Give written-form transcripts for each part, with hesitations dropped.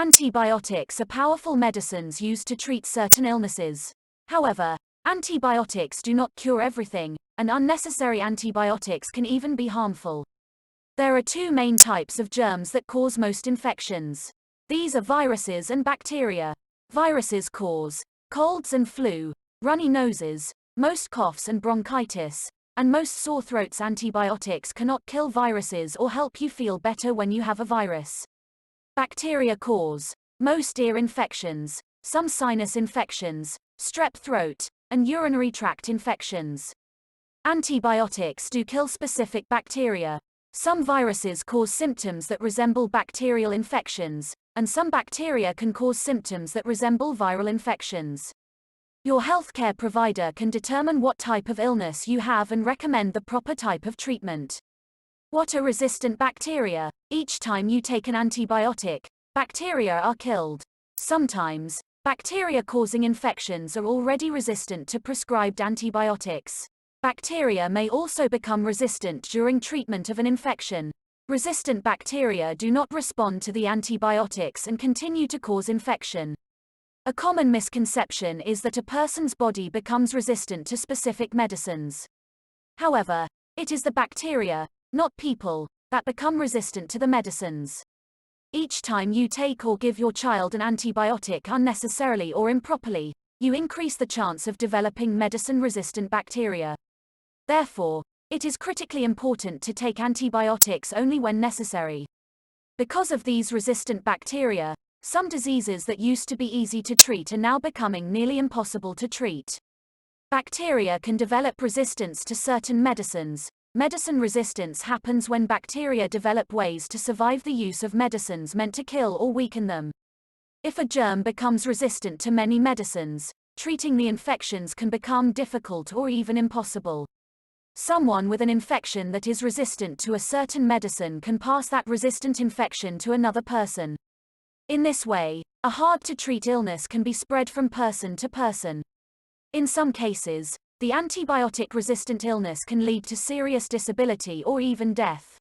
Antibiotics are powerful medicines used to treat certain illnesses. However, antibiotics do not cure everything, and unnecessary antibiotics can even be harmful. There are two main types of germs that cause most infections. These are viruses and bacteria. Viruses cause colds and flu, runny noses, most coughs and bronchitis, and most sore throats. Antibiotics cannot kill viruses or help you feel better when you have a virus. Bacteria cause most ear infections, some sinus infections, strep throat, and urinary tract infections. Antibiotics do kill specific bacteria. Some viruses cause symptoms that resemble bacterial infections, and some bacteria can cause symptoms that resemble viral infections. Your healthcare provider can determine what type of illness you have and recommend the proper type of treatment. What are resistant bacteria? Each time you take an antibiotic, bacteria are killed. Sometimes, bacteria causing infections are already resistant to prescribed antibiotics. Bacteria may also become resistant during treatment of an infection. Resistant bacteria do not respond to the antibiotics and continue to cause infection. A common misconception is that a person's body becomes resistant to specific medicines. However, it is the bacteria, not people, that become resistant to the medicines. Each time you take or give your child an antibiotic unnecessarily or improperly, you increase the chance of developing medicine-resistant bacteria. Therefore, it is critically important to take antibiotics only when necessary. Because of these resistant bacteria, some diseases that used to be easy to treat are now becoming nearly impossible to treat. Bacteria can develop resistance to certain medicines. Medicine resistance happens when bacteria develop ways to survive the use of medicines meant to kill or weaken them. If a germ becomes resistant to many medicines, treating the infections can become difficult or even impossible. Someone with an infection that is resistant to a certain medicine can pass that resistant infection to another person. In this way, a hard-to-treat illness can be spread from person to person. In some cases, the antibiotic-resistant illness can lead to serious disability or even death.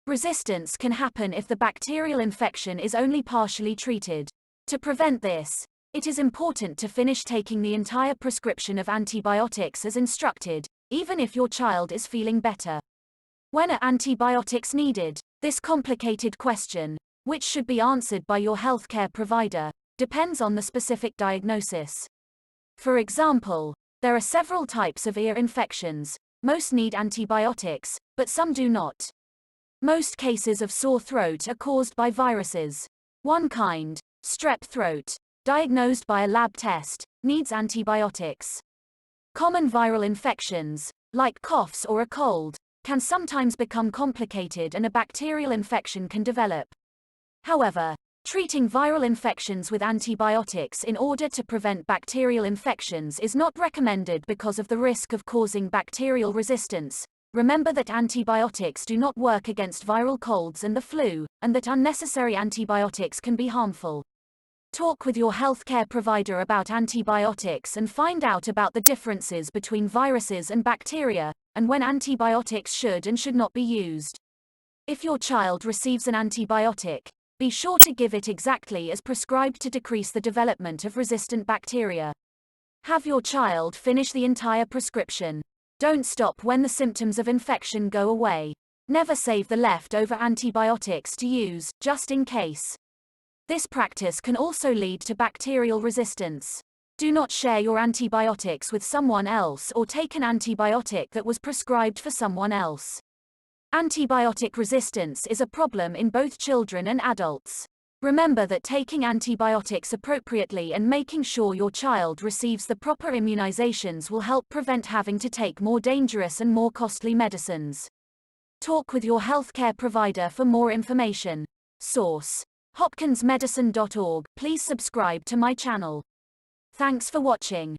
Resistance can happen if the bacterial infection is only partially treated. To prevent this, it is important to finish taking the entire prescription of antibiotics as instructed, even if your child is feeling better. When are antibiotics needed? This complicated question, which should be answered by your healthcare provider, depends on the specific diagnosis. For example, there are several types of ear infections. Most need antibiotics, but some do not. Most cases of sore throat are caused by viruses. One kind, strep throat, diagnosed by a lab test, needs antibiotics. Common viral infections, like coughs or a cold, can sometimes become complicated and a bacterial infection can develop. However, treating viral infections with antibiotics in order to prevent bacterial infections is not recommended because of the risk of causing bacterial resistance. Remember that antibiotics do not work against viral colds and the flu, and that unnecessary antibiotics can be harmful. Talk with your healthcare provider about antibiotics and find out about the differences between viruses and bacteria, and when antibiotics should and should not be used. If your child receives an antibiotic, be sure to give it exactly as prescribed to decrease the development of resistant bacteria. Have your child finish the entire prescription. Don't stop when the symptoms of infection go away. Never save the leftover antibiotics to use, just in case. This practice can also lead to bacterial resistance. Do not share your antibiotics with someone else or take an antibiotic that was prescribed for someone else. Antibiotic resistance is a problem in both children and adults. Remember that taking antibiotics appropriately and making sure your child receives the proper immunizations will help prevent having to take more dangerous and more costly medicines. Talk with your healthcare provider for more information. Source: hopkinsmedicine.org. Please subscribe to my channel. Thanks for watching.